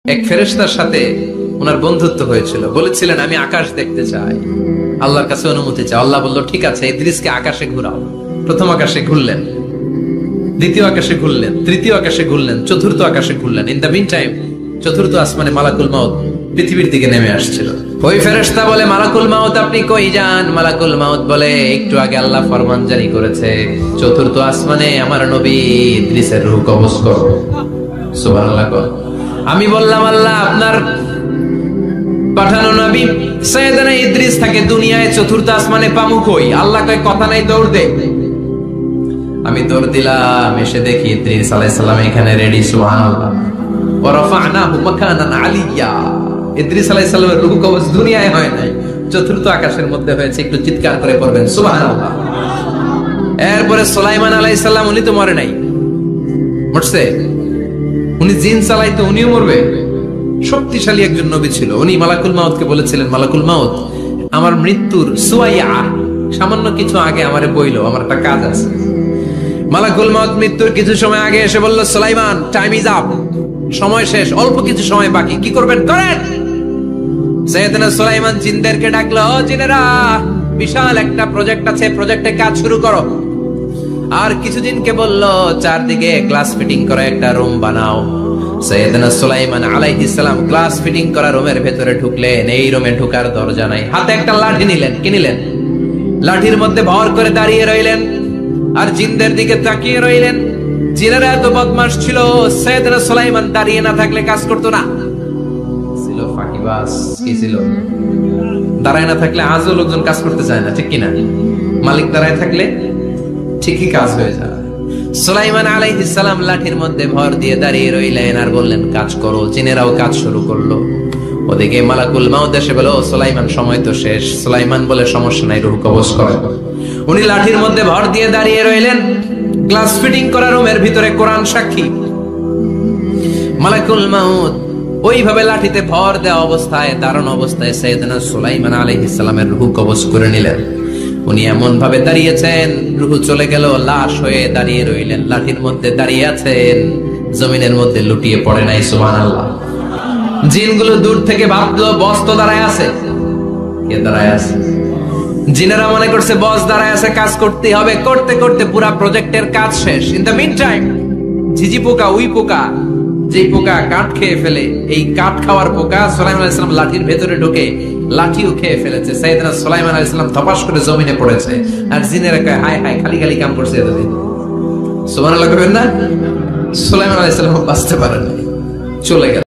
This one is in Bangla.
এক ফেরেশতার সাথে ওনার বন্ধুত্ব হয়েছিল, বলেছিলেন আমি আকাশ দেখতে চাই, আল্লাহর কাছে অনুমতি চাই। আল্লাহ বলল ঠিক আছে, ইদ্রিসকে আকাশে ঘুরাও। প্রথম আকাশে ঘুরলেন, দ্বিতীয় আকাশে ঘুরলেন, তৃতীয় আকাশে ঘুরলেন, চতুর্থ আকাশে ঘুরলেন। ইন দ্য মিন টাইম চতুর্থ আসমানে মালাকুল মাউত পৃথিবীর দিকে নেমে আসছিল। ওই ফেরেশতা বলে, মালাকুল মাউত আপনি কই যান? মালাকুল মাউত বলে, একটু আগে আল্লাহ ফরমান জারি করেছে চতুর্থ আসমানে আমার নবী ইদ্রিসের রূহ কবজ করো। সুবহানাল্লাহ। আমি বললাম, আল্লাহ আপনার পাঠানো নবী সাইয়েদনা ইদ্রিস থাকে দুনিয়ায়, চতুর্থ আসমানে পামু কই? আল্লাহ কয় কথা নাই, দৌড় দে। আমি দৌড় দিলাম, এসে দেখি ইদ্রিস আলাইহিস সালাম এখানে রেডি। সুবহানাল্লাহ। ওয়া রাফা'নাহু মাকানান আলিয়্যা। ইদ্রিস আলাইহিস সালামের রূহ কবজ দুনিয়ায় হয় নাই, চতুর্থ আকাশের মধ্যে হয়েছে। একটু চিৎকার করে পড়বেন সুবহানাল্লাহ। এরপরে সুলাইমান আলাইহিস সালাম, উনি তো মরে নাই, মরছে। উনি জিন চালাইতো, উনিও মরবে। শক্তিশালী একজন নবী ছিল। উনি মালাকুল মাউতকে বলেছিলেন, মালাকুল মাউত আমার মৃত্যুর সুয়াইয়া সামান্য কিছু আগে আমারে বইলো, আমার একটা কাজ আছে। মালাকুল মাউত মৃত্যুর কিছু সময় আগে এসে বলল, সুলাইমান টাইম ইজ আপ, সময় শেষ, অল্প কিছু সময় বাকি, কি করবেন করেন। সাইয়েদনা সুলাইমান জিনদেরকে ডাকলো, জিনেরা বিশাল একটা প্রজেক্ট আছে, প্রজেক্টে কাজ শুরু করো। আর কিছু জিনকে বলল, চারদিকে গ্লাস ফিটিং করা একটা রুম বানাও। সাইয়েদনা সুলাইমান আলাইহিস সালাম গ্লাস ফিটিং করা রুমের ভেতরে ঢুকলেন। এই রুমে ঢোকার দরজা নাই, হাতে একটা লাঠি নিলেন। কি নিলেন? লাঠির মধ্যে ভর করে দাঁড়িয়ে রইলেন আর জিনদের দিকে তাকিয়ে রইলেন। জিনেরা এত বদমাশ ছিল, সাইয়েদনা সুলাইমান দাঁড়িয়ে না থাকলে কাজ করতো না। ছিল ফাঁকিবাজ। কি ছিল? দাঁড়ায় না থাকলে আজও লোকজন কাজ করতে চায় না, ঠিক কিনা? মালিক দাঁড়ায় থাকলে ঠিকই কাজ হয়ে যায়। সুলাইমান আলাইহিস সালাম লাঠির মধ্যে ভর দিয়ে দাঁড়িয়ে রইলেন আর বললেন, কাজ করো। জিনেরাও কাজ শুরু করলো। ওদিকে মালাকুল মাউত এসে বলে, ও সুলাইমান সময় তো শেষ। সুলাইমান বলে, সমস্যা নাই, রূহ কবজ করে। উনি লাঠির মধ্যে ভর দিয়ে দাঁড়িয়ে রইলেন। গ্লাস ফিটিং করা রুমের ভিতরে কোরআন সাক্ষী। মালাকুল মাউত ওইভাবে লাঠিতে ভর দেওয়া অবস্থায়, দারুণ অবস্থায় সাইয়েদনা সুলাইমান আলাইহিস সালামের রূহ কবজ করে নিলেন। উনি এমন ভাবে দাঁড়িয়েছেন, রূহ চলে গেল, লাশ হয়ে দাঁড়িয়ে রইলেন। লাঠির মধ্যে দাঁড়িয়ে আছেন, জমিনের মধ্যে লুটিয়ে পড়ে নাই। সুবহানাল্লাহ। জিনগুলো দূর থেকে ভাবলো, বস তো দাঁড়ায় আছে। কে দাঁড়ায় আছে? জিনেরা মনে করছে বস দাঁড়ায় আছে, কাজ করতে হবে। করতে করতে পুরা প্রজেক্টের কাজ শেষ। ইন দ্য মিন টাইম ঝিঝি পোকা, উই পোকা, যে পোকা কাঠ খেয়ে ফেলে, এই কাঠ খাওয়ার পোকা সুলাইমান আলাইহিস সালাম লাঠির ভেতরে ঢুকে লাঠিও খেয়ে ফেলেছে। সাইয়েদনা সুলাইমান আলাইহিস সালাম ধপাস করে জমিনে পড়েছে। আর জিনেরা কয়, হায় হায়, খালি খালি কাম করছে এতদিন। সুবহানাল্লাহ করবেন না? সুলাইমান আলাইহিস সালাম বাঁচতে পারেন, চলে গেল।